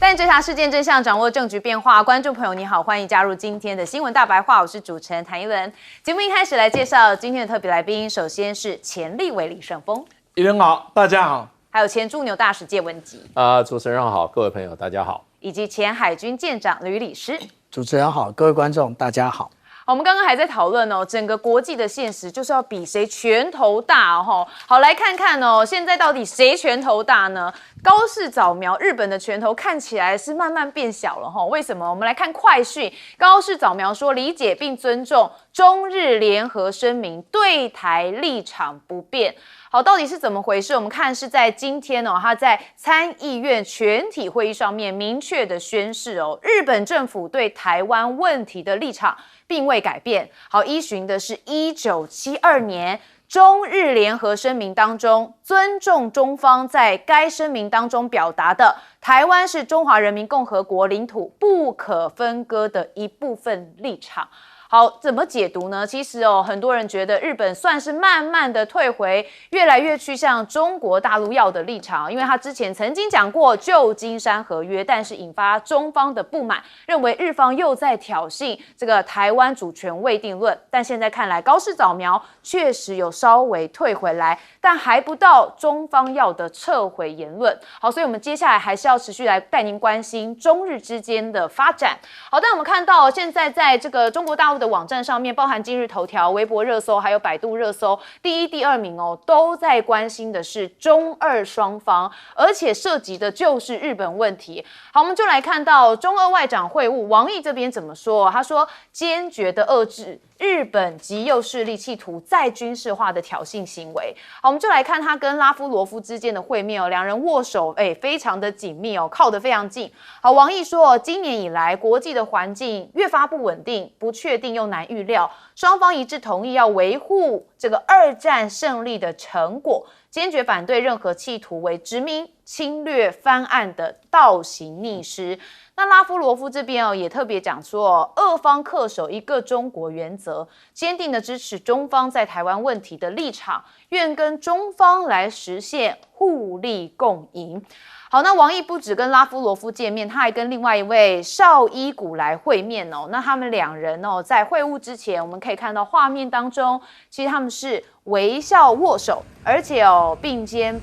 带你追查事件真相，掌握政局变化。观众朋友你好，欢迎加入今天的新闻大白话，我是主持人谭一文。节目一开始来介绍今天的特别来宾，首先是前立委李胜峰，一人好，大家好。还有前驻纽大使谢文吉，主持人好，各位朋友大家好，以及前海军舰长吕礼诗。主持人好，各位观众大家好。我们刚刚还在讨论哦，整个国际的现实就是要比谁拳头大哦。好，来看看哦，现在到底谁拳头大呢？高市早苗，日本的拳头看起来是慢慢变小了哈。为什么？我们来看快讯，高市早苗说理解并尊重中日联合声明，对台立场不变。好，到底是怎么回事？我们看是在今天哦，他在参议院全体会议上面明确的宣示哦，日本政府对台湾问题的立场并未改变。好，依循的是1972年中日联合声明当中，尊重中方在该声明当中表达的台湾是中华人民共和国领土不可分割的一部分立场。好，怎么解读呢？其实哦，很多人觉得日本算是慢慢的退回，越来越趋向中国大陆要的立场，因为他之前曾经讲过旧金山合约，但是引发中方的不满，认为日方又在挑衅这个台湾主权未定论。但现在看来，高市早苗确实有稍微退回来，但还不到中方要的撤回言论。好，所以我们接下来还是要持续来带您关心中日之间的发展。好，但我们看到现在在这个中国大陆的网站上面，包含今日头条、微博热搜，还有百度热搜，第一、第二名哦，都在关心的是中俄双方，而且涉及的就是日本问题。好，我们就来看到中俄外长会晤，王毅这边怎么说？他说坚决的遏制日本极右势力企图再军事化的挑衅行为。好，我们就来看他跟拉夫罗夫之间的会面哦，两人握手，非常的紧密哦，靠得非常近。好，王毅说，今年以来国际的环境越发不稳定、不确定又难预料，双方一致同意要维护这个二战胜利的成果，坚决反对任何企图为殖民侵略翻案的倒行逆施。那拉夫罗夫这边哦也特别讲说，俄方恪守一个中国原则，坚定的支持中方在台湾问题的立场，愿跟中方来实现互利共赢。好，那王毅不只跟拉夫罗夫见面，他还跟另外一位绍伊古来会面哦。那他们两人哦，在会晤之前，我们可以看到画面当中，其实他们是微笑握手，而且哦并肩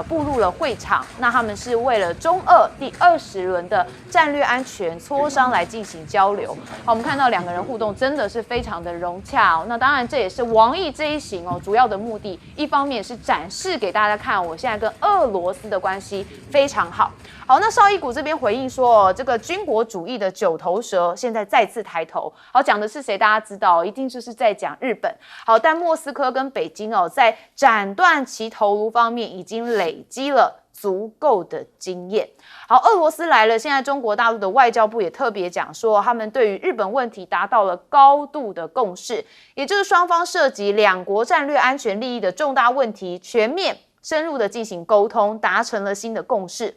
步入了会场。那他们是为了中俄第20轮的战略安全磋商来进行交流。好，我们看到两个人互动真的是非常的融洽哦。那当然这也是王毅这一行哦主要的目的，一方面是展示给大家看，我现在跟俄罗斯的关系非常好。好，那绍伊古这边回应说，这个军国主义的九头蛇现在再次抬头。好，讲的是谁？大家知道，一定就是在讲日本。好，但莫斯科跟北京哦，在斩断其头颅方面已经累积了足够的经验。好，俄罗斯来了，现在中国大陆的外交部也特别讲说，他们对于日本问题达到了高度的共识，也就是双方涉及两国战略安全利益的重大问题，全面深入的进行沟通，达成了新的共识，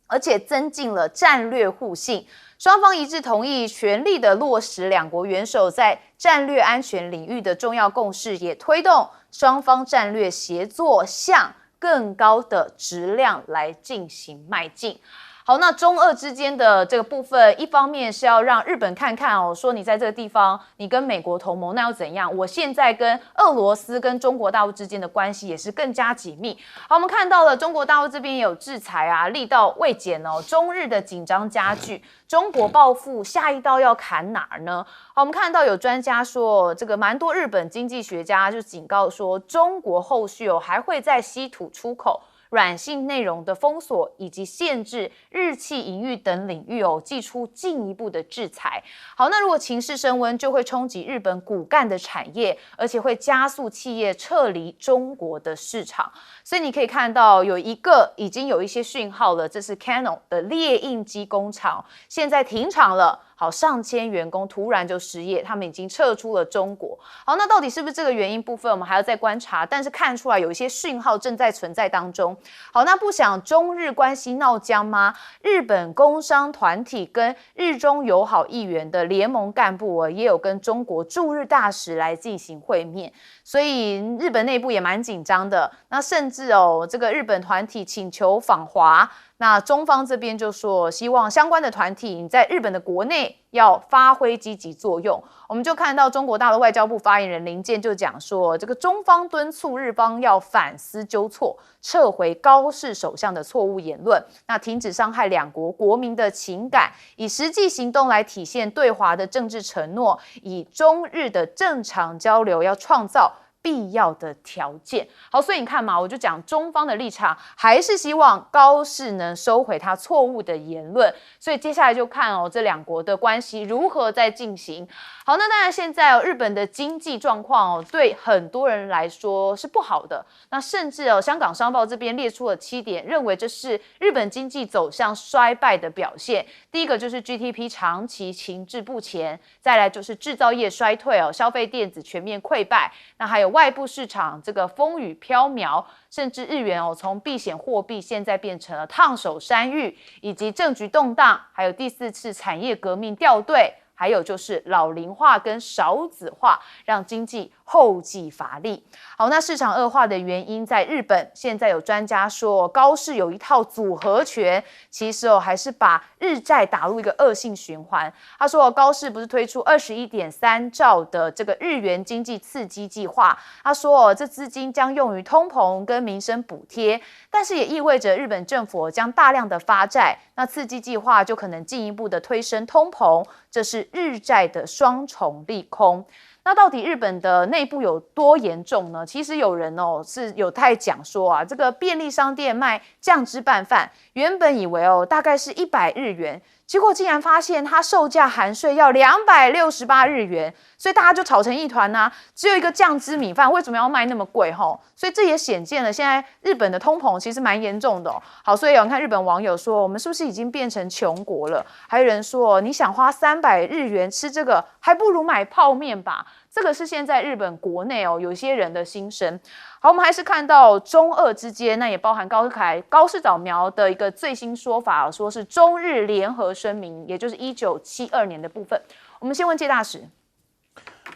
而且增进了战略互信。双方一致同意全力的落实两国元首在战略安全领域的重要共识，也推动双方战略协作向更高的质量来进行迈进。好，那中俄之间的这个部分，一方面是要让日本看看哦，说你在这个地方，你跟美国同盟，那又怎样？我现在跟俄罗斯跟中国大陆之间的关系也是更加紧密。好，我们看到了中国大陆这边也有制裁啊，力道未减哦，中日的紧张加剧，中国报复下一刀要砍哪儿呢？好，我们看到有专家说，这个蛮多日本经济学家就警告说，中国后续哦还会在稀土出口、软性内容的封锁以及限制日企营运等领域哦，祭出进一步的制裁。好，那如果情势升温，就会冲击日本骨干的产业，而且会加速企业撤离中国的市场。所以你可以看到已经有一些讯号了，这是 Canon 的列印机工厂现在停厂了。好，上千员工突然就失业，他们已经撤出了中国。好，那到底是不是这个原因部分，我们还要再观察。但是看出来有一些讯号正在存在当中。好，那不想中日关系闹僵吗？日本工商团体跟日中友好议员的联盟干部也有跟中国驻日大使来进行会面。所以日本内部也蛮紧张的。那甚至这个日本团体请求访华，那中方这边就说希望相关的团体你在日本的国内要发挥积极作用。我们就看到中国大陆外交部发言人林健就讲说，这个中方敦促日方要反思纠错，撤回高市首相的错误言论，那停止伤害两国国民的情感，以实际行动来体现对华的政治承诺，以中日的正常交流要创造必要的条件。好，所以你看嘛，我就讲中方的立场还是希望高市能收回他错误的言论，所以接下来就看这两国的关系如何在进行。好，那当然现在日本的经济状况对很多人来说是不好的，那甚至香港商报这边列出了7点，认为这是日本经济走向衰败的表现。第一个就是 GDP 长期停滞不前，再来就是制造业衰退消费电子全面溃败，那还有外部市场这个风雨飘渺，甚至日元从避险货币现在变成了烫手山芋，以及政局动荡，还有第4次产业革命掉队，还有就是老龄化跟少子化，让经济后继乏力。好，那市场恶化的原因在日本，现在有专家说高市有一套组合拳，其实还是把日债打入一个恶性循环。他说高市不是推出21.3兆的这个日元经济刺激计划，他说这资金将用于通膨跟民生补贴，但是也意味着日本政府将大量的发债，那刺激计划就可能进一步的推升通膨，这是日债的双重利空。那到底日本的内部有多严重呢？其实有人是有在讲说这个便利商店卖酱汁拌饭，原本以为大概是100日元，结果竟然发现它售价含税要268日元，所以大家就吵成一团啊！只有一个酱汁米饭，为什么要卖那么贵？所以这也显见了现在日本的通膨其实蛮严重的。好，所以你看日本网友说，我们是不是已经变成穷国了？还有人说，你想花300日元吃这个，还不如买泡面吧。这个是现在日本国内有些人的心声。好，我们还是看到中俄之间，那也包含高市早苗的一个最新说法，说是中日联合声明，也就是1972年的部分。我们先问介大使。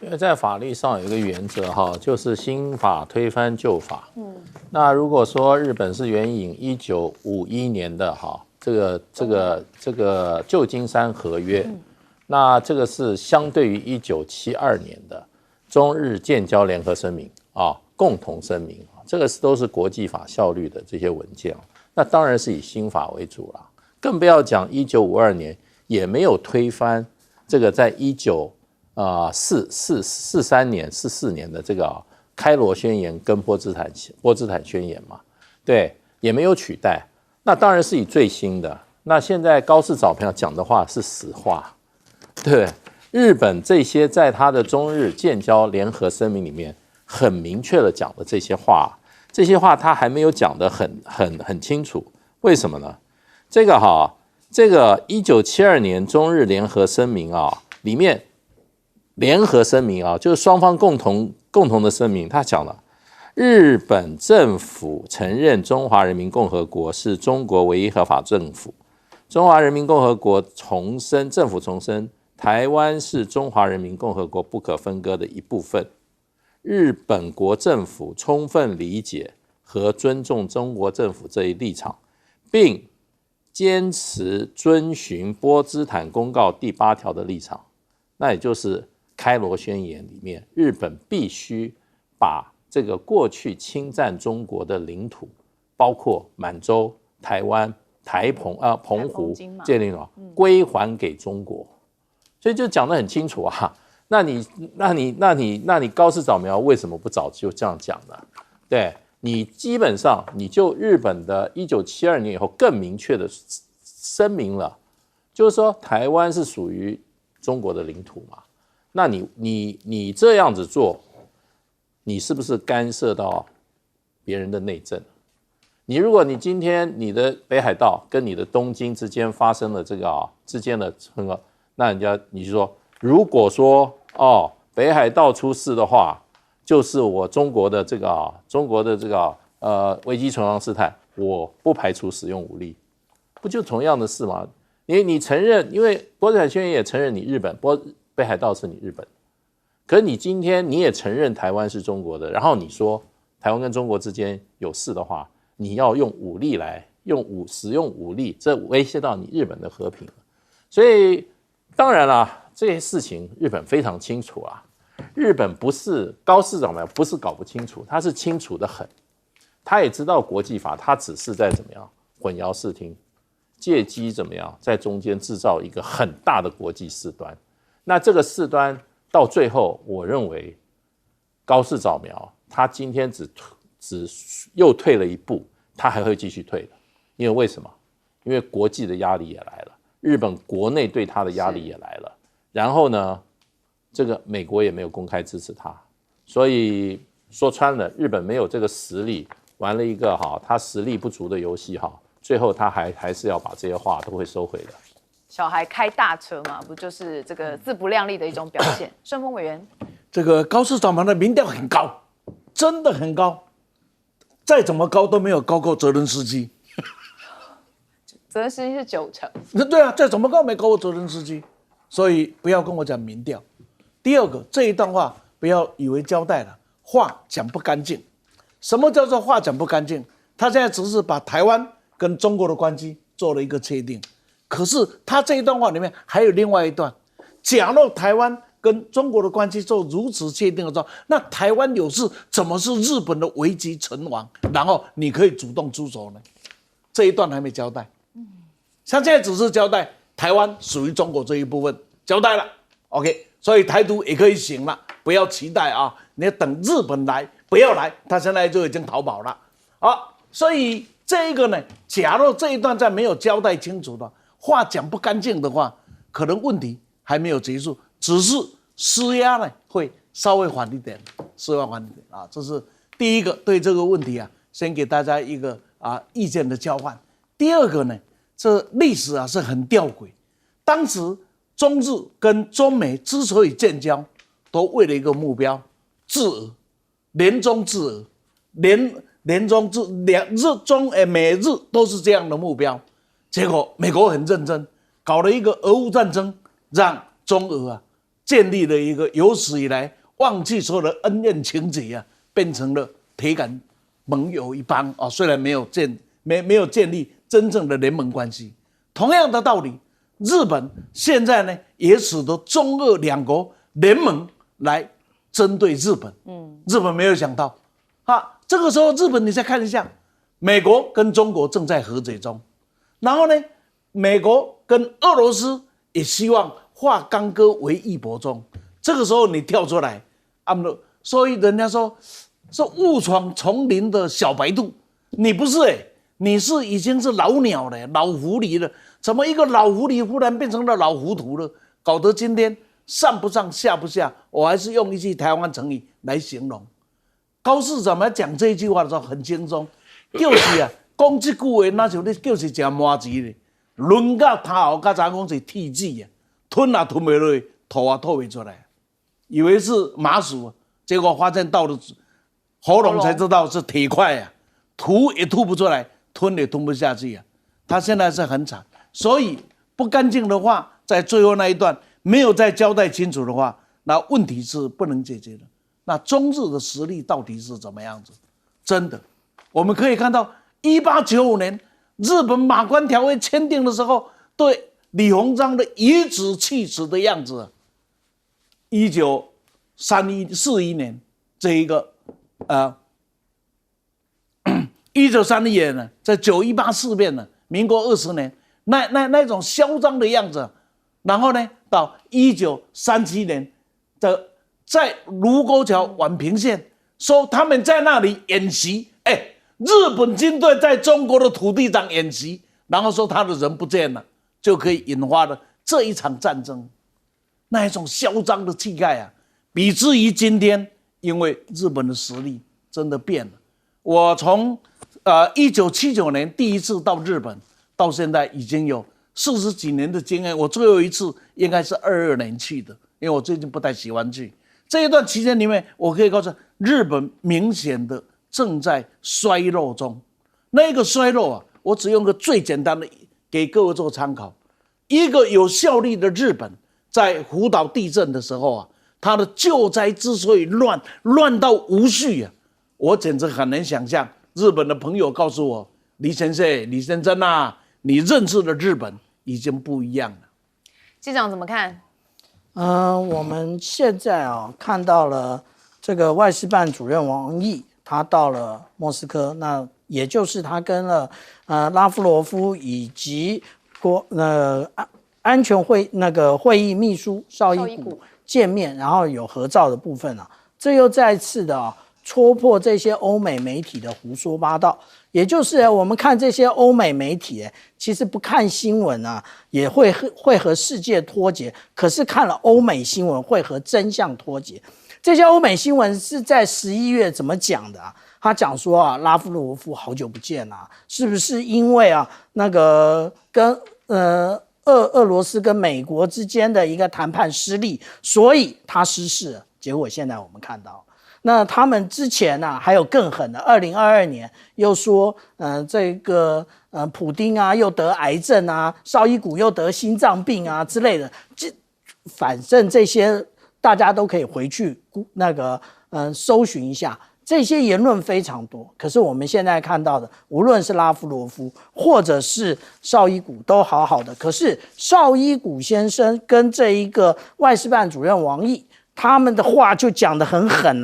因为在法律上有一个原则就是新法推翻旧法。那如果说日本是援引1951年的这个旧金山合约，那这个是相对于1972年的中日建交联合声明共同声明，这个都是国际法效力的这些文件，那当然是以新法为主了，更不要讲1952年也没有推翻这个在44年的这个开罗宣言跟波茨坦宣言嘛，对，也没有取代，那当然是以最新的。那现在高市早苗讲的话是实话。对，日本这些在他的中日建交联合声明里面很明确的讲的这些话他还没有讲得很清楚。为什么呢？这个1972年中日联合声明里面联合声明就是双方共同的声明，他讲了日本政府承认中华人民共和国是中国唯一合法政府，中华人民共和国政府重申台湾是中华人民共和国不可分割的一部分，日本国政府充分理解和尊重中国政府这一立场，并坚持遵循波茨坦公告第8条的立场，那也就是开罗宣言里面，日本必须把这个过去侵占中国的领土，包括满洲、台湾、澎湖这些地方归还给中国。所以就讲得很清楚那你高市早苗为什么不早就这样讲呢？对，你基本上你就日本的1972年以后更明确的声明了，就是说台湾是属于中国的领土嘛。那你这样子做，你是不是干涉到别人的内政？如果你今天你的北海道跟你的东京之间发生了这个之间的那你就说，如果说北海道出事的话，就是我中国的这个危机存亡事态，我不排除使用武力，不就同样的事吗？你承认，因为波茨坦宣言也承认你日本北海道是你日本，可是你今天你也承认台湾是中国的，然后你说台湾跟中国之间有事的话，你要用武力来使用武力，这威胁到你日本的和平。所以当然啦，这些事情日本非常清楚啊。日本不是高市长不是搞不清楚，他是清楚的很。他也知道国际法，他只是在怎么样混淆视听，借机怎么样在中间制造一个很大的国际事端。那这个事端到最后，我认为高市早苗他今天只又退了一步，他还会继续退的。因为为什么？因为国际的压力也来了，日本国内对他的压力也来了，然后呢，这个美国也没有公开支持他，所以说穿了，日本没有这个实力，玩了一个他实力不足的游戏最后他还是要把这些话都会收回的。小孩开大车嘛，不就是这个自不量力的一种表现？顺峰委员，这个高市早苗的民调很高，真的很高，再怎么高都没有高过泽伦斯基。泽伦斯基是90%。对啊，再怎么高没高过泽伦斯基，所以不要跟我讲民调。第二个，这一段话不要以为交代了，话讲不干净。什么叫做话讲不干净？他现在只是把台湾跟中国的关系做了一个确定，可是他这一段话里面还有另外一段，假如台湾跟中国的关系做如此确定的时候，那台湾有事怎么是日本的危急存亡？然后你可以主动出手呢？这一段还没交代。像现在只是交代台湾属于中国这一部分交代了 ，OK， 所以台独也可以行了，不要期待啊，你要等日本来，不要来，他现在就已经逃跑了啊。所以这一个呢，假如这一段再没有交代清楚的话讲不干净的话，可能问题还没有结束，只是施压呢会稍微缓一点，稍微缓一点啊。这是第一个对这个问题啊，先给大家一个意见的交换。第二个呢，这历史啊是很吊诡，当时中日跟中美之所以建交，都为了一个目标，制俄，联中制俄，联中制美日都是这样的目标。结果美国很认真，搞了一个俄乌战争，让中俄啊建立了一个有史以来忘记所有的恩怨情结啊，变成了铁杆盟友一帮啊。虽然没有建立真正的联盟关系。同样的道理，日本现在呢也使得中俄两国联盟来针对日本。日本没有想到这个时候日本你再看一下，美国跟中国正在和解中，然后呢美国跟俄罗斯也希望化干戈为玉帛中，这个时候你跳出来所以人家说误闯丛林的小白兔，你不是你是已经是老鸟了，老狐狸了，怎么一个老狐狸忽然变成了老糊涂了？搞得今天上不上下不下，我还是用一句台湾成语来形容。高市长们讲这一句话的时候很轻松，就是讲这句话那像你就是吃麻糍咧，轮到他后，甲咱讲是铁子吞也吞不落去，吐也吐不出来，以为是麻薯，结果发现到了喉咙才知道是铁块吐也吐不出来，吞也吞不下去他现在是很惨，所以不干净的话，在最后那一段没有再交代清楚的话，那问题是不能解决的。那中日的实力到底是怎么样子？真的，我们可以看到1895年日本马关条约签订的时候，对李鸿章的颐指气使的样子。1941年这一个1931年呢，在918事变呢，民国20年那种嚣张的样子，然后呢，到1937年的在卢沟桥宛平县，说他们在那里演习，日本军队在中国的土地上演习，然后说他的人不见了，就可以引发了这一场战争。那一种嚣张的气概比之于今天，因为日本的实力真的变了。我从1979年第一次到日本，到现在已经有40几年的经验。我最后一次应该是22年去的，因为我最近不太喜欢去。这一段期间里面，我可以告诉日本明显的正在衰落中。那个衰落我只用个最简单的给各位做参考。一个有效率的日本，在福岛地震的时候它的救灾之所以乱到无序啊，我简直很难想象。日本的朋友告诉我，李先生啊，你认识的日本已经不一样了。机长怎么看？我们现在看到了这个外事办主任王毅，他到了莫斯科，那也就是他跟了拉夫罗夫以及安全会议秘书绍伊古见面，然后有合照的部分这又再次的戳破这些欧美媒体的胡说八道。也就是我们看这些欧美媒体其实不看新闻也会和世界脱节，可是看了欧美新闻会和真相脱节。这些欧美新闻是在11月怎么讲的他讲说拉夫罗夫好久不见是不是因为那个跟俄罗斯跟美国之间的一个谈判失利，所以他失势了。结果现在我们看到，那他们之前还有更狠的，2022年又说这个普丁又得癌症绍伊古又得心脏病之类的，反正这些大家都可以回去搜寻一下，这些言论非常多。可是我们现在看到的，无论是拉夫罗夫或者是绍伊古都好好的，可是绍伊古先生跟这一个外事办主任王毅，他们的话就讲得很狠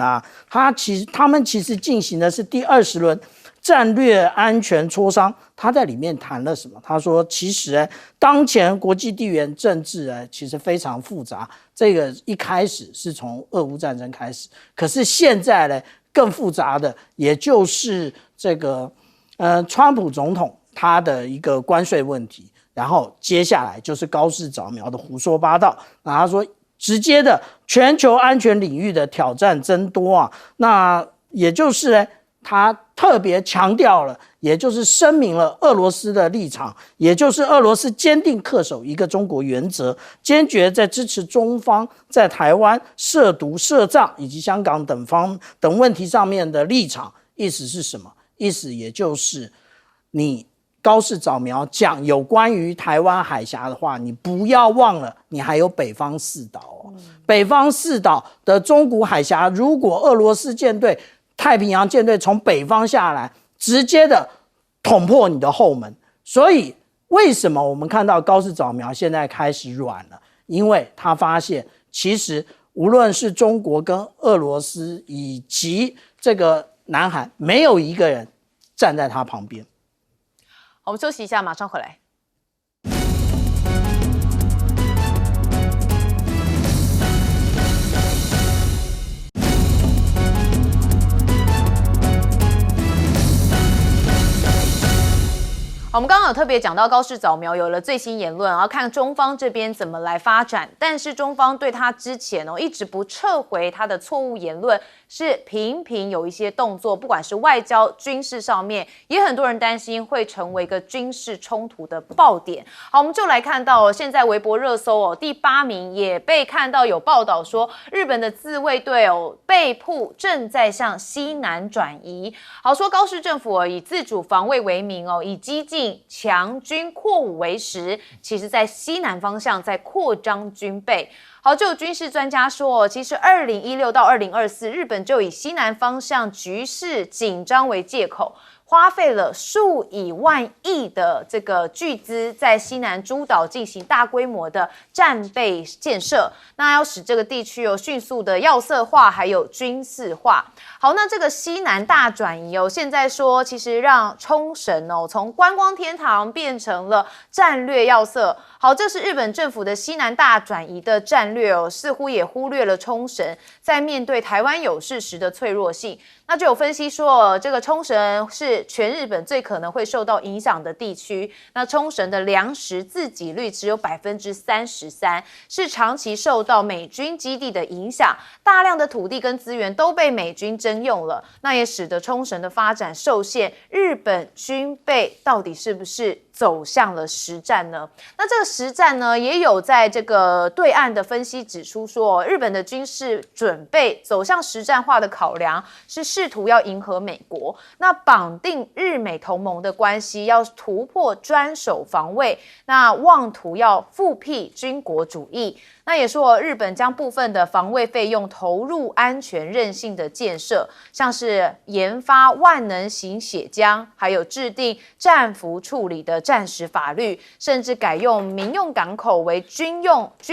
他们其实进行的是第20轮战略安全磋商。他在里面谈了什么？他说其实当前国际地缘政治其实非常复杂，这个一开始是从俄乌战争开始，可是现在呢更复杂的也就是这个川普总统他的一个关税问题，然后接下来就是高市早苗的胡说八道。那他说直接的全球安全领域的挑战增多那也就是他特别强调了，也就是声明了俄罗斯的立场，也就是俄罗斯坚定恪守一个中国原则，坚决在支持中方在台湾涉毒涉藏以及香港等问题上面的立场。意思是什么？意思也就是你高市早苗讲有关于台湾海峡的话，你不要忘了，你还有北方四岛北方四岛的中古海峡，如果俄罗斯舰队、太平洋舰队从北方下来，直接的捅破你的后门。所以为什么我们看到高市早苗现在开始软了？因为他发现，其实无论是中国跟俄罗斯以及这个南韩，没有一个人站在他旁边。我们休息一下，马上回来。我们刚刚有特别讲到高市早苗有了最新言论，然后看中方这边怎么来发展。但是中方对他之前一直不撤回他的错误言论，是频频有一些动作，不管是外交、军事上面，也很多人担心会成为一个军事冲突的爆点。好，我们就来看到现在微博热搜第8名也被看到有报道说，日本的自卫队被曝正在向西南转移。好，说高市政府以自主防卫为名以激进强军扩武为实，其实在西南方向在扩张军备。好，就有军事专家说，其实2016到2024，日本就以西南方向局势紧张为借口，花费了数以万亿的这个巨资，在西南诸岛进行大规模的战备建设，那要使这个地区迅速的要色化，还有军事化。好，那这个西南大转移现在说其实让冲绳从观光天堂变成了战略要色。好，这是日本政府的西南大转移的战略似乎也忽略了冲绳在面对台湾有事时的脆弱性。那就有分析说，这个冲绳是全日本最可能会受到影响的地区。那冲绳的粮食自给率只有33%，是长期受到美军基地的影响，大量的土地跟资源都被美军征用了，那也使得冲绳的发展受限。日本军备到底是不是走向了实战呢？那这个实战呢，也有在这个对岸的分析指出说，日本的军事准备走向实战化的考量是试图要迎合美国，那绑定日美同盟的关系，要突破专守防卫，那妄图要复辟军国主义。那也说，日本将部分的防卫费用投入安全韧性的建设，像是研发万能型血浆，还有制定战俘处理的战时法律，甚至改用民用港口为军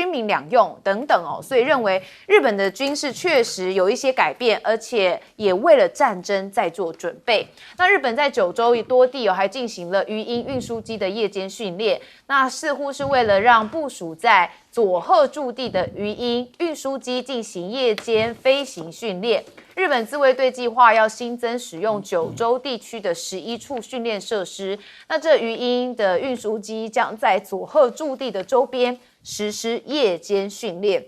民两用等等哦。所以认为日本的军事确实有一些改变，而且也为了战争在做准备。那日本在九州多地还进行了鱼鹰运输机的夜间训练，那似乎是为了让部署在佐贺驻地的鱼鹰运输机进行夜间飞行训练。日本自卫队计划要新增使用九州地区的11处训练设施。那这鱼鹰的运输机将在佐贺驻地的周边实施夜间训练。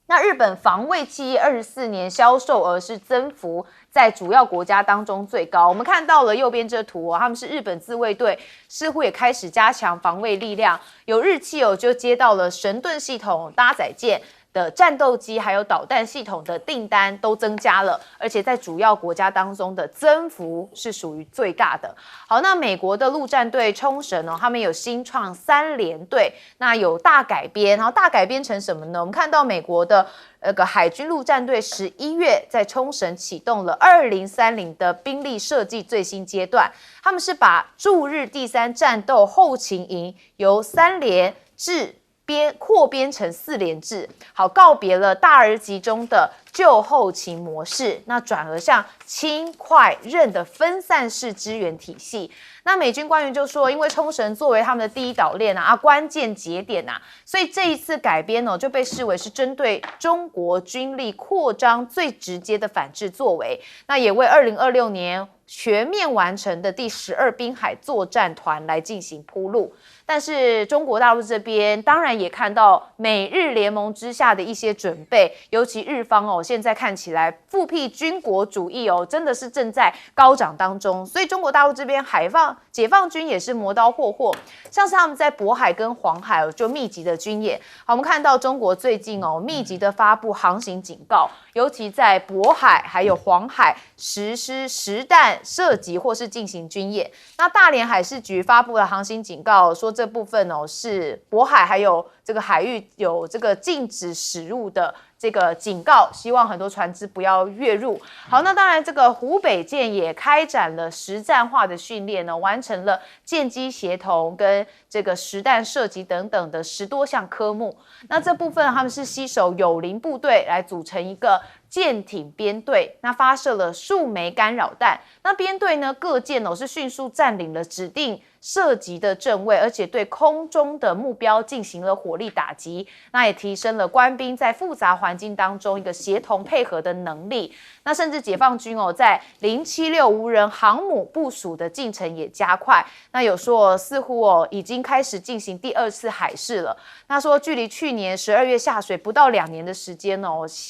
那日本防卫企业24年销售额是增幅在主要国家当中最高。我们看到了右边这图他们是日本自卫队，似乎也开始加强防卫力量。有日企就接到了神盾系统搭载舰的战斗机还有导弹系统的订单都增加了，而且在主要国家当中的增幅是属于最大的。好，那美国的陆战队冲绳他们有新创3联队，那有大改编，然后大改编成什么呢？我们看到美国的海军陆战队11月在冲绳启动了2030的兵力设计最新阶段，他们是把驻日第3战斗后勤营由3联制扩编成4联制，好，告别了大而集中的旧后勤模式，那转而向轻快韧的分散式支援体系。那美军官员就说，因为冲绳作为他们的第一岛链关键节点所以这一次改编就被视为是针对中国军力扩张最直接的反制作为，那也为2026年全面完成的第12滨海作战团来进行铺路。但是中国大陆这边当然也看到美日联盟之下的一些准备，尤其日方现在看起来复辟军国主义真的是正在高涨当中，所以中国大陆这边解放军也是磨刀霍霍，像是他们在渤海跟黄海就密集的军演。好，我们看到中国最近密集的发布航行警告，尤其在渤海还有黄海实施实弹射击或是进行军演。那大连海事局发布了航行警告，说这部分是渤海还有这个海域有这个禁止驶入的这个警告，希望很多船只不要越入。好，那当然这个湖北舰也开展了实战化的训练完成了舰机协同跟这个实弹射击等等的10多项科目。那这部分他们是携手友邻部队来组成一个舰艇编队，那发射了数枚干扰弹。那编队呢各舰是迅速占领了指定射击的阵位，而且对空中的目标进行了火力打击，那也提升了官兵在复杂环境当中一个协同配合的能力。那甚至解放军在076无人航母部署的进程也加快，那有说似乎已经开始进行第2次海试了。那说距离去年12月下水不到2年的时间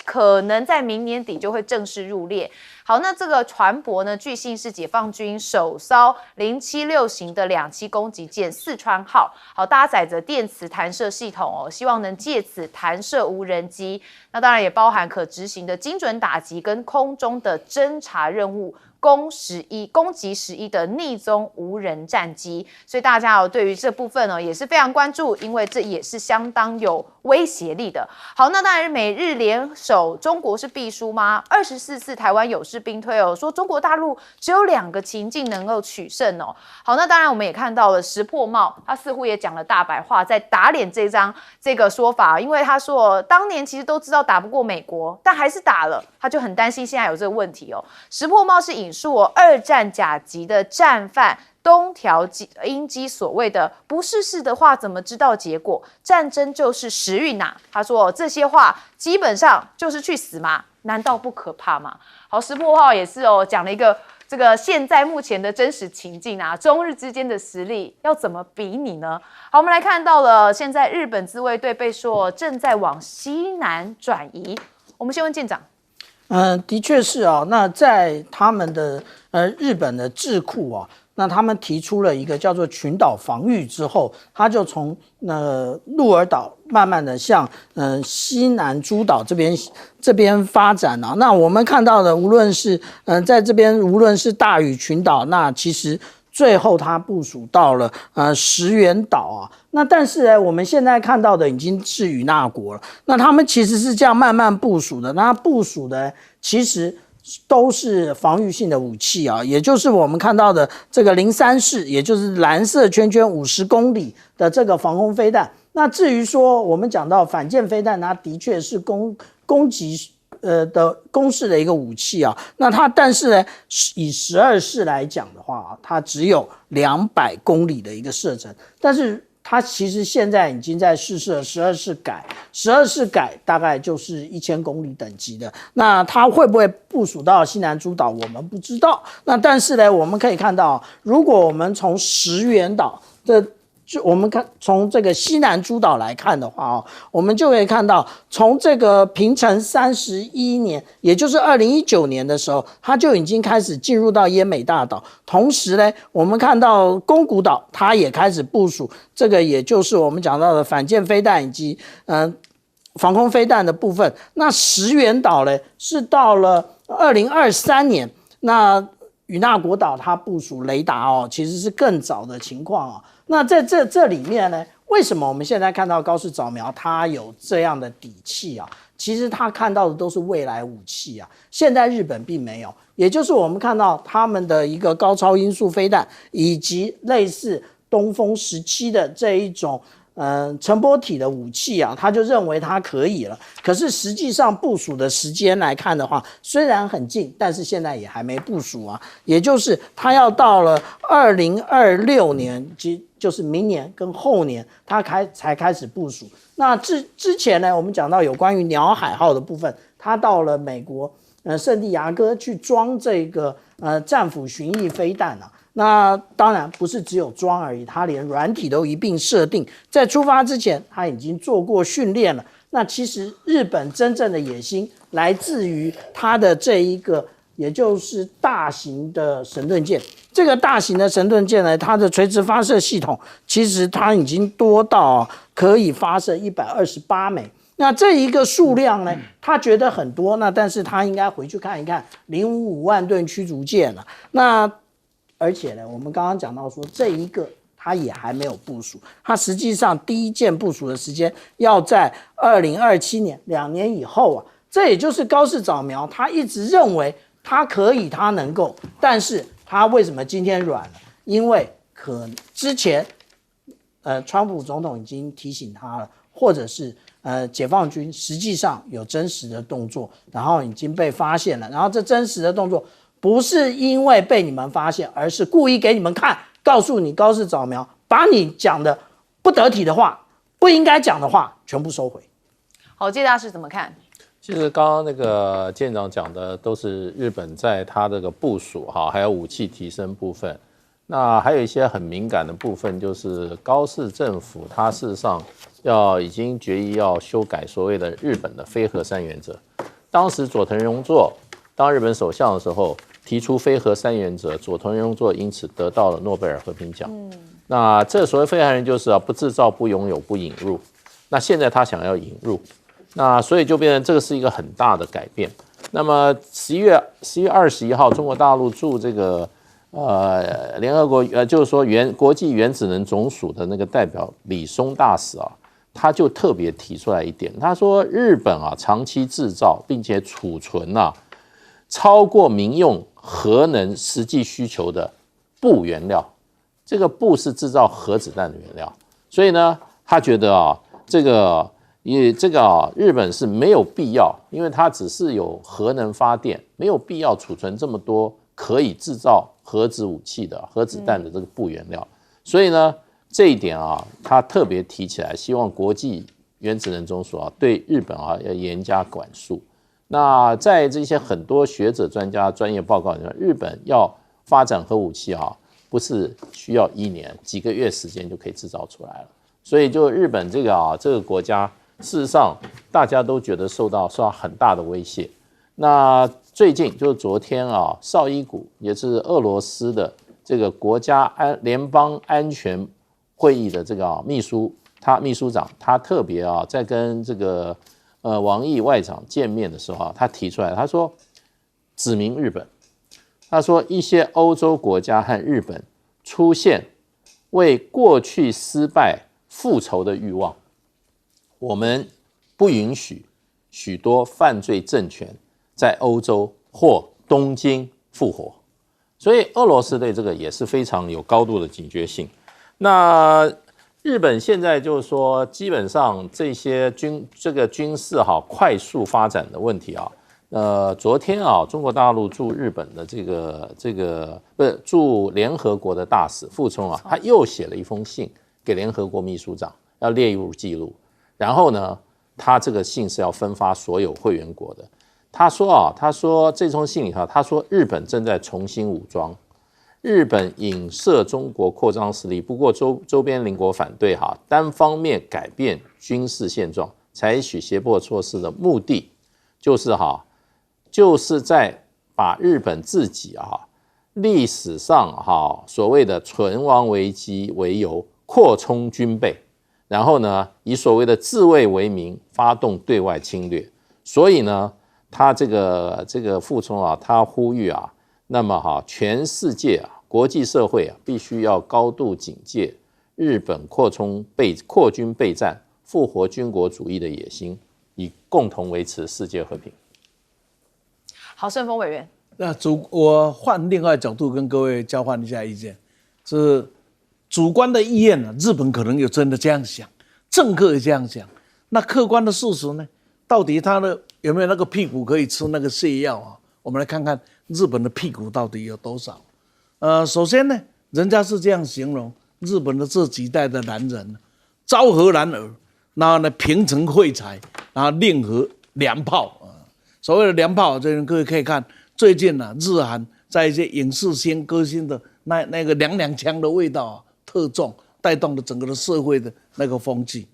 可能在明年底就会正式入列。好，那这个船舶呢，据信是解放军首艘076型的2栖攻击舰四川号，好，搭载着电磁弹射系统希望能借此弹射无人机。那当然也包含可执行的精准打击跟空中的侦察任务。攻击11的逆踪无人战机，所以大家对于这部分也是非常关注，因为这也是相当有威胁力的。好，那当然美日联手，中国是必输吗？24次台湾有事兵推说中国大陆只有2个情境能够取胜好，那当然我们也看到了石破茂，他似乎也讲了大白话，在打脸这个说法，因为他说当年其实都知道打不过美国，但还是打了，他就很担心现在有这个问题石破茂是引述2战甲级的战犯东条英机所谓的不试试的话怎么知道结果，战争就是时运他说这些话基本上就是去死嘛，难道不可怕吗？好，石破茂也是讲了一个这个现在目前的真实情境中日之间的实力要怎么比拟呢？好，我们来看到了现在日本自卫队被说正在往西南转移。我们先问舰长。的确是那在他们的日本的智库那他们提出了一个叫做群岛防御之后，他就从鹿儿岛慢慢的向西南诸岛这边发展啊。那我们看到的，无论是在这边无论是大屿群岛，那其实最后它部署到了石垣岛啊。那但是呢，我们现在看到的已经是与那国了。那他们其实是这样慢慢部署的。那部署的其实都是防御性的武器啊，也就是我们看到的这个03式，也就是蓝色圈圈50公里的这个防空飞弹。那至于说我们讲到反舰飞弹，它的确是攻击的攻势的一个武器啊。那它但是呢，以12式来讲的话，它只有200公里的一个射程，但是它其实现在已经在试射12式改，12式改大概就是1000公里等级的。那它会不会部署到西南诸岛，我们不知道。那但是呢，我们可以看到，如果我们从石垣岛的就我们看从这个西南诸岛来看的话我们就可以看到，从这个平成31年，也就是2019年的时候，它就已经开始进入到奄美大岛。同时呢，我们看到宫古岛，它也开始部署这个，也就是我们讲到的反舰飞弹以及防空飞弹的部分。那石垣岛呢，是到了2023年，那与那国岛它部署雷达其实是更早的情况那在这里面呢，为什么我们现在看到高市早苗他有这样的底气其实他看到的都是未来武器现在日本并没有，也就是我们看到他们的一个高超音速飞弹，以及类似东风17的这一种乘波体的武器他就认为它可以了。可是实际上部署的时间来看的话，虽然很近，但是现在也还没部署也就是它要到了2026年，就是明年跟后年，它才开始部署。那之前呢，我们讲到有关于鸟海号的部分，它到了美国圣地亚哥去装这个战斧巡弋飞弹那当然不是只有装而已，它连软体都一并设定，在出发之前它已经做过训练了。那其实日本真正的野心来自于它的这一个，也就是大型的神盾舰。这个大型的神盾舰呢，它的垂直发射系统其实它已经多到可以发射128枚。那这一个数量呢，他觉得很多，那但是他应该回去看一看055万吨驱逐舰那而且呢，我们刚刚讲到说这一个它也还没有部署，它实际上第一件部署的时间要在2027年，2年以后这也就是高市早苗他一直认为他可以，他能够，但是他为什么今天软了？因为之前川普总统已经提醒他了，或者是解放军实际上有真实的动作，然后已经被发现了，然后这真实的动作不是因为被你们发现，而是故意给你们看，告诉你高市早苗把你讲的不得体的话、不应该讲的话全部收回。好，介大师怎么看？其实刚刚那个舰长讲的都是日本在他这个部署还有武器提升部分。那还有一些很敏感的部分，就是高市政府它事实上已经决议要修改所谓的日本的非核三原则。当时佐藤荣作当日本首相的时候提出非核三原则，佐藤荣作因此得到了诺贝尔和平奖。那这所谓非核原则就是不制造、不拥有、不引入。那现在他想要引入，那所以就变成这个是一个很大的改变。那么11月21号，中国大陆驻这个联合国就是说国际原子能总署的那个代表李松大使他就特别提出来一点，他说日本长期制造并且储存超过民用核能实际需求的钚原料，这个钚是制造核子弹的原料，所以呢，他觉得日本是没有必要，因为它只是有核能发电，没有必要储存这么多可以制造核子武器的核子弹的这个钚原料，所以呢，这一点他特别提起来，希望国际原子能总署对日本要严加管束。那在这些很多学者、专家、专业报告里面，日本要发展核武器不是需要1年几个月时间就可以制造出来了。所以就日本这个国家，事实上大家都觉得受到很大的威胁。那最近就是昨天绍伊古也是俄罗斯的这个国家联邦安全会议的这个秘书长，他特别在跟这个王毅外长见面的时候他提出来，他说指明日本，他说一些欧洲国家和日本出现为过去失败复仇的欲望，我们不允许许多犯罪政权在欧洲或东京复活，所以俄罗斯对这个也是非常有高度的警觉性。那日本现在就是说，基本上这些军事快速发展的问题昨天中国大陆驻日本的驻联合国的大使傅聪他又写了一封信给联合国秘书长，要列入记录。然后呢，他这个信是要分发所有会员国的。他说这封信里他说日本正在重新武装，日本影射中国扩张势力，不过周边邻国反对单方面改变军事现状，采取胁迫措施的目的就是在把日本自己历史上所谓的存亡危机为由扩充军备，然后呢以所谓的自卫为名发动对外侵略。所以呢他这个傅聪他呼吁那么全世界国际社会必须要高度警戒日本扩军备战、复活军国主义的野心，以共同维持世界和平。好，盛峰委员，那我换另外角度跟各位交换一下意见，是主观的意愿日本可能有真的这样想，政客也这样想。那客观的事实呢？到底他的有没有那个屁股可以吃那个泻药我们来看看日本的屁股到底有多少。首先呢，人家是这样形容日本的这几代的男人，昭和男儿，然后呢平成废柴，然后令和良炮所谓的良炮，这各位可以看最近日韩在一些影视星歌星的那个娘腔的味道特重，带动了整个的社会的那个风气。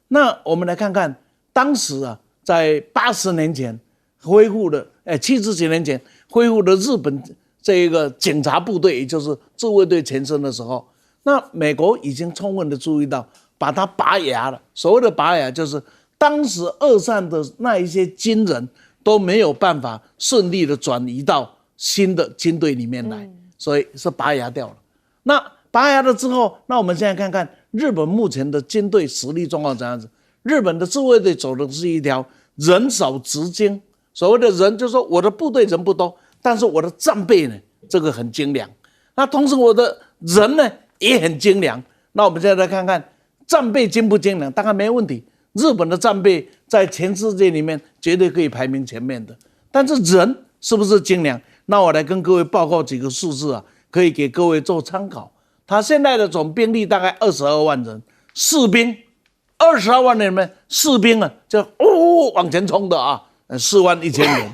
那我们来看看当时在80年前恢复了70几年前恢复了日本这个警察部队，也就是自卫队前身的时候，那美国已经充分的注意到，把它拔牙了。所谓的拔牙，就是当时二战的那一些军人都没有办法顺利的转移到新的军队里面来，所以是拔牙掉了。那拔牙了之后，那我们现在看看日本目前的军队实力状况怎样子。日本的自卫队走的是一条人少职精，所谓的人就是说我的部队人不多，但是我的战备呢这个很精良，那同时我的人呢也很精良。那我们现在来看看战备精不精良，大概没问题。日本的战备在全世界里面绝对可以排名前面的，但是人是不是精良？那我来跟各位报告几个数字可以给各位做参考。他现在的总兵力大概22万人，士兵22万人里面，士兵就往前冲的4万1千人，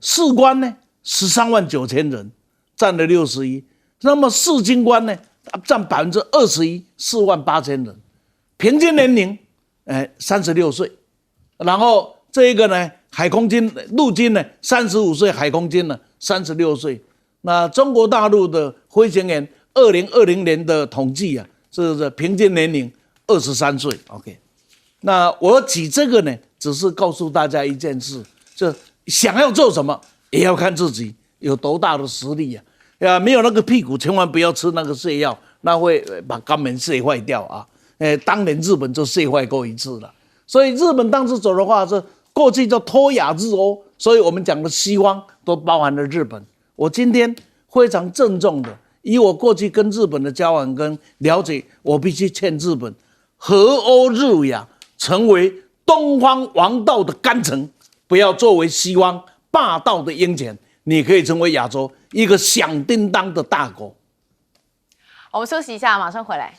士官呢13万9千人，占了61%。那么士军官呢占21%， 4万8千人，平均年龄36岁。然后这个呢海空军陆军呢35岁，海空军呢36岁。那中国大陆的飞行员2020年的统计是平均年龄23岁。 OK， 那我举这个呢只是告诉大家一件事，就想要做什么也要看自己有多大的实力没有那个屁股千万不要吃那个泻药，那会把肛门泻坏掉当年日本就泻坏过一次了。所以日本当时走的话是过去叫脱亚日欧，所以我们讲的西方都包含了日本。我今天非常郑重的，以我过去跟日本的交往跟了解，我必须劝日本和欧日亚成为东方王道的干城，不要作为西方霸道的鹰犬，你可以成为亚洲一个响叮当的大国。我们休息一下，马上回来。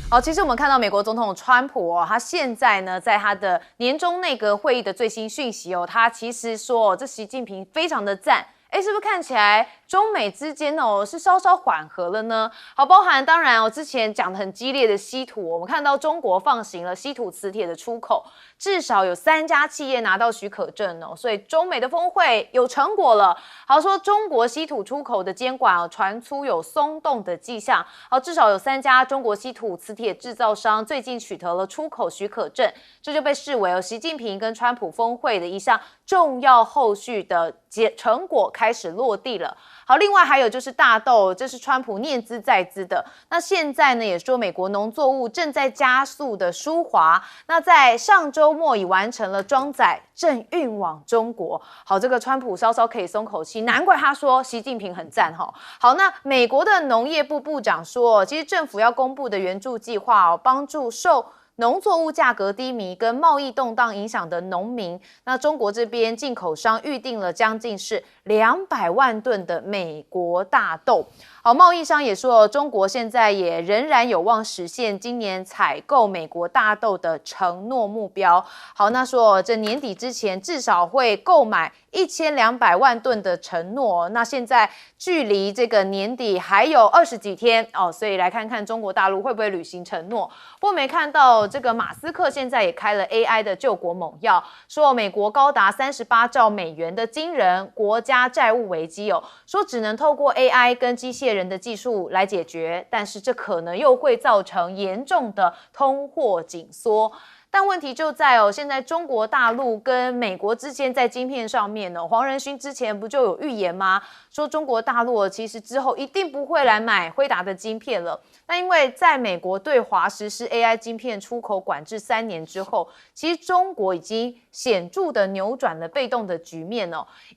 好，其实我们看到美国总统川普他现在呢，在他的年中内阁会议的最新讯息他其实说这习近平非常的赞，是不是看起来中美之间是稍稍缓和了呢？好，包含当然之前讲的很激烈的稀土，我们看到中国放行了稀土磁铁的出口，至少有3家企业拿到许可证所以中美的峰会有成果了。好，说中国稀土出口的监管传出有松动的迹象。好，至少有3家中国稀土磁铁制造商最近取得了出口许可证，这就被视为习近平跟川普峰会的一项重要后续的成果开始落地了。好，另外还有就是大豆，这是川普念兹在兹的。那现在呢，也说美国农作物正在加速的疏滑。那在上周末已完成了装载，正运往中国。好，这个川普稍稍可以松口气，难怪他说习近平很赞哈。好，那美国的农业部部长说，其实政府要公布的援助计划帮助受农作物价格低迷跟贸易动荡影响的农民，那中国这边进口商预定了将近是200万吨的美国大豆。好，贸易商也说，中国现在也仍然有望实现今年采购美国大豆的承诺目标。好，那说这年底之前至少会购买1200万吨的承诺，那现在距离这个年底还有20几天所以来看看中国大陆会不会履行承诺。不过没看到这个马斯克现在也开了 AI 的救国猛药，说美国高达38兆美元的惊人国家债务危机说只能透过 AI 跟机械人的技术来解决，但是这可能又会造成严重的通货紧缩。但问题就在现在中国大陆跟美国之间在晶片上面黄仁勋之前不就有预言吗？说中国大陆其实之后一定不会来买辉达的晶片了。那因为在美国对华实施 AI 晶片出口管制3年之后，其实中国已经显著的扭转了被动的局面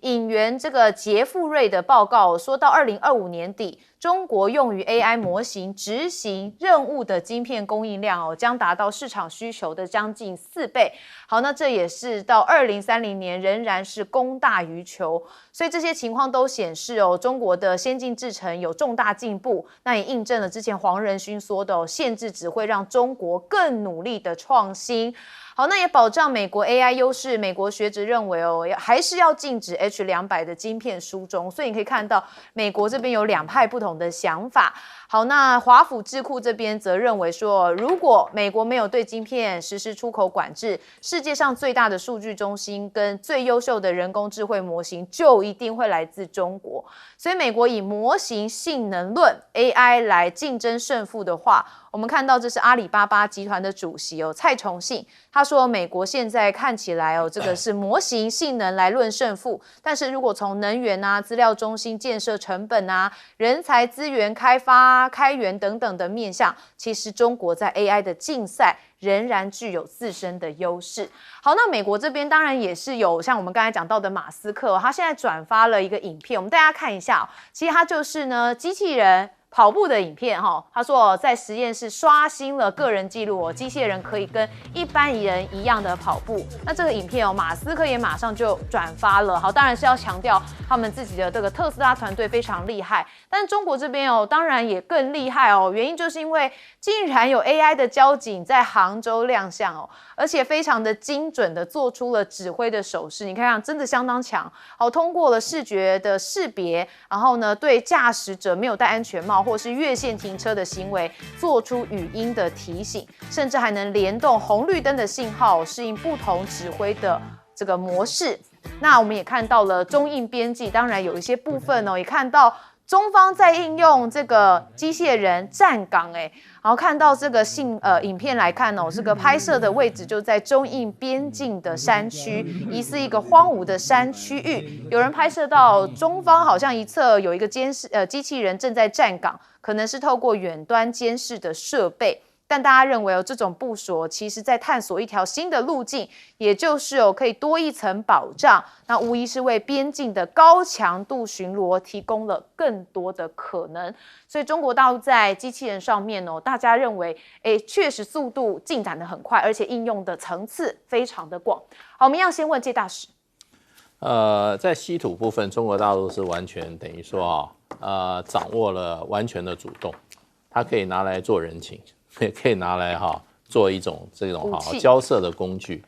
引援这个杰富瑞的报告说到2025年底，中国用于 AI 模型执行任务的晶片供应量将达到市场需求的将近4倍。好，那这也是到2030年仍然是供大于求，所以这些情况都显示中国的先进制程有重大进步。那也印证了之前黄仁勋说的限制只会让中国更努力的创新。好，那也保障美国 AI 优势。美国学者认为还是要禁止 H200 的晶片输中，所以你可以看到美国这边有2派不同的想法。好，那华府智库这边则认为说，如果美国没有对晶片实施出口管制，世界上最大的数据中心跟最优秀的人工智慧模型就一定会来自中国。所以美国以模型性能论 AI 来竞争胜负的话，我们看到这是阿里巴巴集团的主席蔡崇信，他说美国现在看起来这个是模型性能来论胜负，但是如果从能源资料中心建设成本人才资源开发开源等等的面向，其实中国在 AI 的竞赛仍然具有自身的优势。好，那美国这边当然也是有像我们刚才讲到的马斯克，他现在转发了一个影片，我们大家看一下其实他就是机器人跑步的影片他说在实验室刷新了个人纪录机器人可以跟一般人一样的跑步。那这个影片马斯克也马上就转发了。好，当然是要强调他们自己的这个特斯拉团队非常厉害，但中国这边当然也更厉害原因就是因为竟然有 AI 的交警在杭州亮相而且非常的精准的做出了指挥的手势，你看看真的相当强。好，通过了视觉的识别，然后呢对驾驶者没有戴安全帽或是越线停车的行为做出语音的提醒，甚至还能联动红绿灯的信号，适应不同指挥的这个模式。那我们也看到了中印边境，当然有一些部分也看到中方在应用这个机械人站岗然后看到这个影片来看这个拍摄的位置就在中印边境的山区，疑似一个荒芜的山区域。有人拍摄到中方好像一侧有一个机器人正在站岗，可能是透过远端监视的设备。但大家认为这种部署其实在探索一条新的路径，也就是可以多一层保障，那无疑是为边境的高强度巡逻提供了更多的可能。所以中国大陆在机器人上面大家认为确实速度进展得很快，而且应用的层次非常的广。好，我们要先问介大使。在稀土部分，中国大陆是完全等于说掌握了完全的主动，它可以拿来做人情，也可以拿来做一种这种交涉的工具。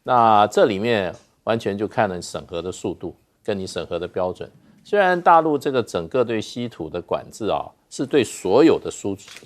那这里面完全就看了审核的速度跟你审核的标准。虽然大陆这个整个对稀土的管制啊，是对所有的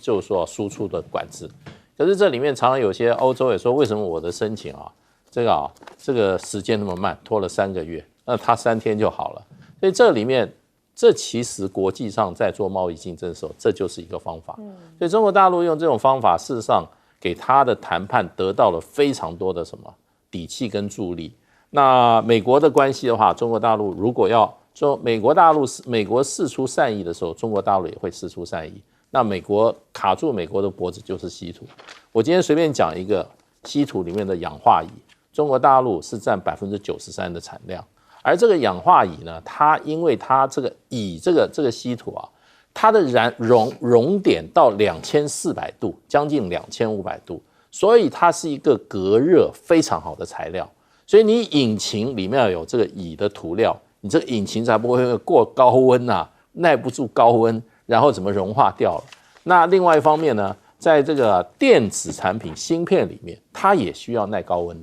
就是说输出的管制，可是这里面常常有些欧洲也说，为什么我的申请啊，这个时间那么慢，拖了3个月，那他3天就好了。所以这里面，这其实国际上在做贸易竞争的时候，这就是一个方法。所以中国大陆用这种方法，事实上给他的谈判得到了非常多的什么底气跟助力。那美国的关系的话，中国大陆如果要说美国释出善意的时候，中国大陆也会释出善意。那美国卡住美国的脖子就是稀土。我今天随便讲一个稀土里面的氧化铱，中国大陆是占93%的产量，而这个氧化铱呢，它因为它这个铱这个稀土啊，它的熔点到2400度，将近2500度，所以它是一个隔热非常好的材料。所以你引擎里面有这个铱的涂料，你这个引擎才不会过高温啊，耐不住高温，然后怎么融化掉了。那另外一方面呢，在这个电子产品芯片里面，它也需要耐高温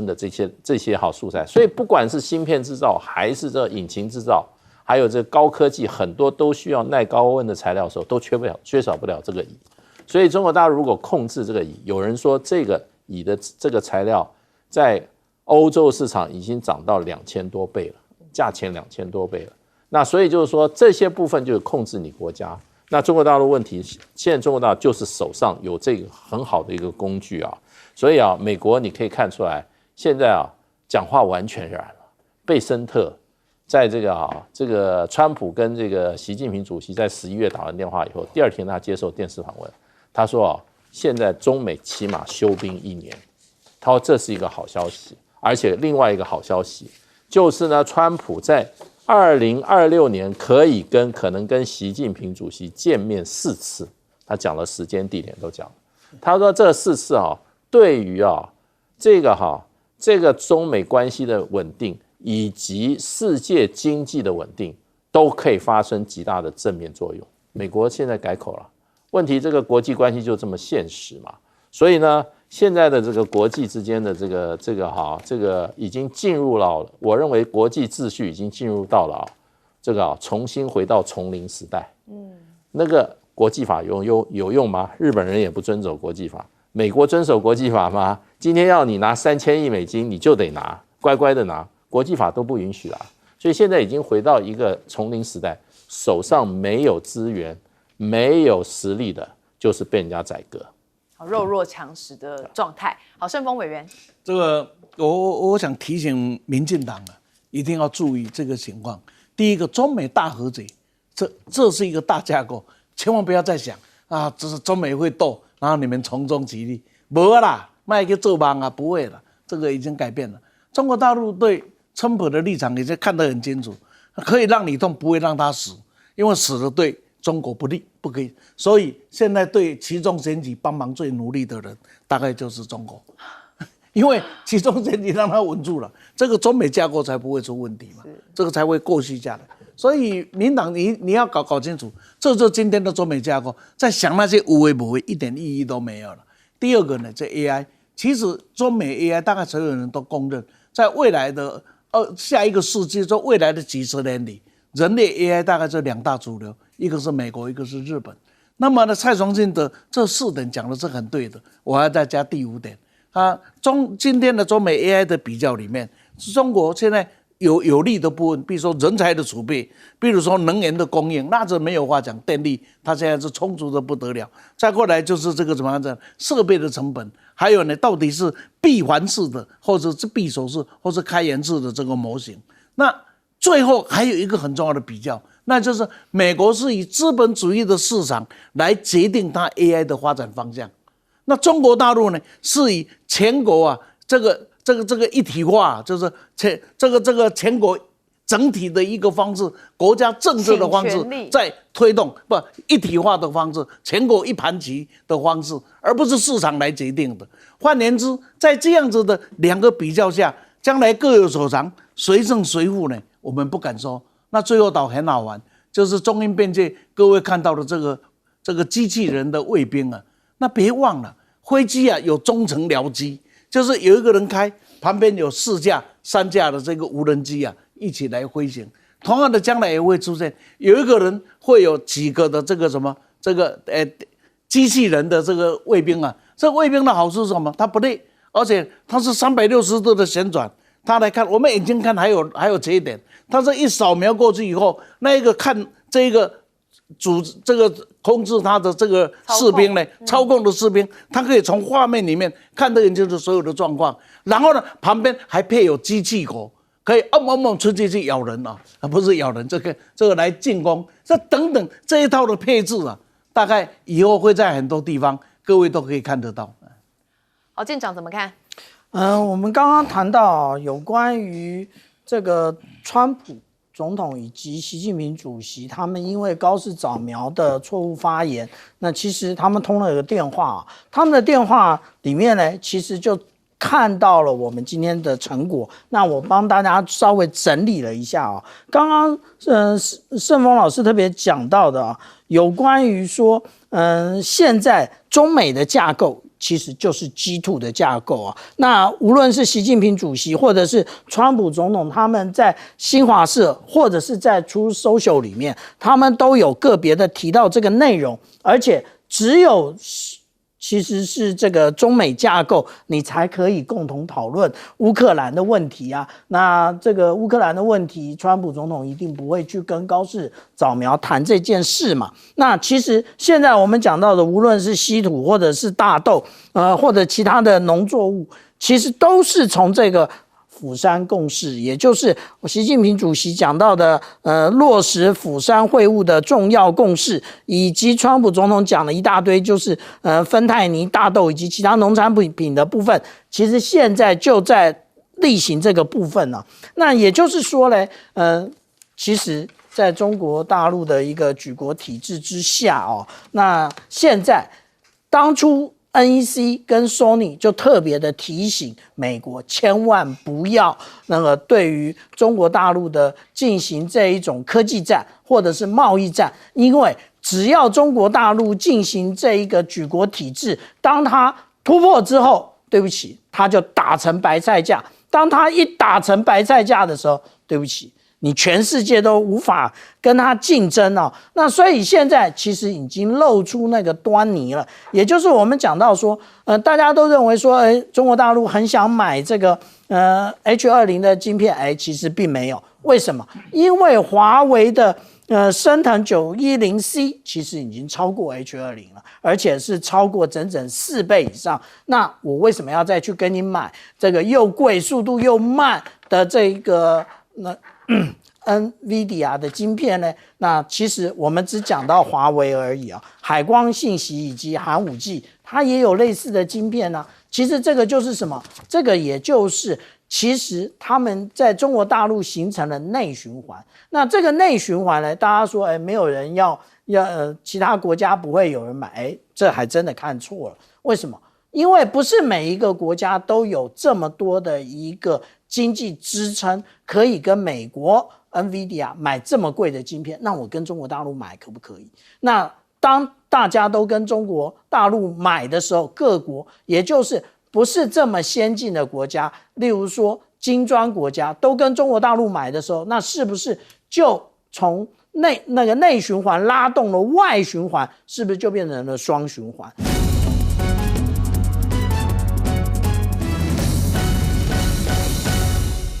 的这些好素材。所以不管是芯片制造，还是这引擎制造，还有这高科技，很多都需要耐高温的材料的时候，都缺少不了这个铱。所以中国大陆如果控制这个铱，有人说这个铱的这个材料在欧洲市场已经涨到2000多倍了，价钱2000多倍了。那所以就是说，这些部分就是控制你国家。那中国大陆问题，现在中国大陆就是手上有这个很好的一个工具啊，所以啊，美国你可以看出来，现在啊讲话完全染了。贝森特在这个川普跟这个习近平主席在11月打完电话以后，第2天他接受电视访问，他说啊，现在中美起码休兵1年，他说这是一个好消息。而且另外一个好消息就是呢，川普在2026年可能跟习近平主席见面4次，他讲了时间地点都讲了。他说这4次啊，对于这个中美关系的稳定以及世界经济的稳定都可以发生极大的正面作用。美国现在改口了，问题这个国际关系就这么现实嘛，所以呢，现在的这个国际之间的这个已经进入了，我认为国际秩序已经进入到了这个重新回到丛林时代。那个国际法有用吗？日本人也不遵守国际法，美国遵守国际法吗？今天要你拿3000亿美金，你就得拿，乖乖的拿，国际法都不允许啦。所以现在已经回到一个丛林时代，手上没有资源、没有实力的，就是被人家宰割。弱肉强食的状态。好，盛峰委员，这个我想提醒民进党一定要注意这个情况。第一个，中美大和解，这是一个大架构，千万不要再想这是中美会斗，然后你们从中极力，没啦，卖个做梦不会了，这个已经改变了。中国大陆对川普的立场已经看得很清楚，可以让你痛，不会让他死，因为死了对中国不利，不可以。所以现在对期中选举帮忙最努力的人，大概就是中国，因为期中选举让他稳住了，这个中美架构才不会出问题嘛，这个才会过续下来。所以民党你要搞清楚，这就是今天的中美架构，在想那些无为不为，一点意义都没有了。第二个呢，这 AI， 其实中美 AI 大概所有人都公认，在未来的下一个世纪，在未来的几十年里，人类 AI 大概这2大主流，一个是美国，一个是日本。那么呢，蔡崇信的这4点讲的是很对的，我还要再加第5点。今天的中美 AI 的比较里面，中国现在有利的部分，比如说人才的储备，比如说能源的供应，那这没有话讲，电力它现在是充足的不得了。再过来就是这个怎么样子，设备的成本，还有呢，到底是闭环式的，或者是闭锁式，或是开源式的这个模型。那最后还有一个很重要的比较，那就是美国是以资本主义的市场来决定它 AI 的发展方向，那中国大陆呢是以全国这个一体化，就是这个全国整体的一个方式，国家政治的方式在推动，不一体化的方式，全国一盘棋的方式，而不是市场来决定的。换言之，在这样子的2个比较下，将来各有所长，谁胜谁负呢？我们不敢说。那最后倒很好玩，就是中英边界各位看到的这个机器人的卫兵那别忘了飞机有中程僚机，就是有一个人开，旁边有4架、3架的这个无人机一起来飞行。同样的将来也会出现，有一个人会有几个的这个什么机器人的这个卫兵啊，这卫兵的好处是什么？它不累，而且它是360度的旋转。他来看，我们眼睛看还有这一点，它是一扫描过去以后，那一个看这个这个控制他的这个士兵呢，操控的士兵，他可以从画面里面看得很清楚所有的状况。然后呢，旁边还配有机器狗，可以冲进去咬人啊，不是咬人，这个来进攻，这等等这一套的配置啊，大概以后会在很多地方各位都可以看得到。好，舰长怎么看？我们刚刚谈到有关于这个川普总统以及习近平主席，他们因为高市早苗的错误发言，那其实他们通了一个电话，他们的电话里面呢，其实就看到了我们今天的成果。那我帮大家稍微整理了一下啊，刚刚盛峰老师特别讲到的啊，有关于说现在中美的架构其实就是 G2 的架构啊。那无论是习近平主席或者是川普总统，他们在新华社或者是在 Truth Social 里面，他们都有个别的提到这个内容，而且只有其实是这个中美架构，你才可以共同讨论乌克兰的问题啊。那这个乌克兰的问题，川普总统一定不会去跟高市早苗谈这件事嘛。那其实现在我们讲到的，无论是稀土或者是大豆，或者其他的农作物，其实都是从这个釜山共识，也就是习近平主席讲到的落实釜山会晤的重要共识，以及川普总统讲了一大堆，就是芬太尼、大豆以及其他农产品的部分，其实现在就在例行这个部分了。那也就是说呢，其实在中国大陆的一个举国体制之下哦，那现在当初NEC 跟 Sony 就特别的提醒美国，千万不要那个对于中国大陆的进行这一种科技战或者是贸易战，因为只要中国大陆进行这一个举国体制，当它突破之后，对不起，它就打成白菜价。当它一打成白菜价的时候，对不起，你全世界都无法跟它竞争哦。那所以现在其实已经露出那个端倪了，也就是我们讲到说，大家都认为说，中国大陆很想买这个H20的晶片，其实并没有。为什么？因为华为的升腾910C 其实已经超过 H20了，而且是超过整整4倍以上。那我为什么要再去跟你买这个又贵、速度又慢的这个NVIDIA 的晶片呢？那其实我们只讲到华为而已啊，海光信息以及寒武纪，它也有类似的晶片啊。其实这个就是什么？这个也就是其实他们在中国大陆形成了内循环。那这个内循环呢，大家说没有人要其他国家不会有人买，这还真的看错了。为什么？因为不是每一个国家都有这么多的一个经济支撑，可以跟美国 NVIDIA 买这么贵的晶片，那我跟中国大陆买可不可以？那当大家都跟中国大陆买的时候，各国也就是不是这么先进的国家，例如说金砖国家都跟中国大陆买的时候，那是不是就从那个内循环拉动了外循环，是不是就变成了双循环？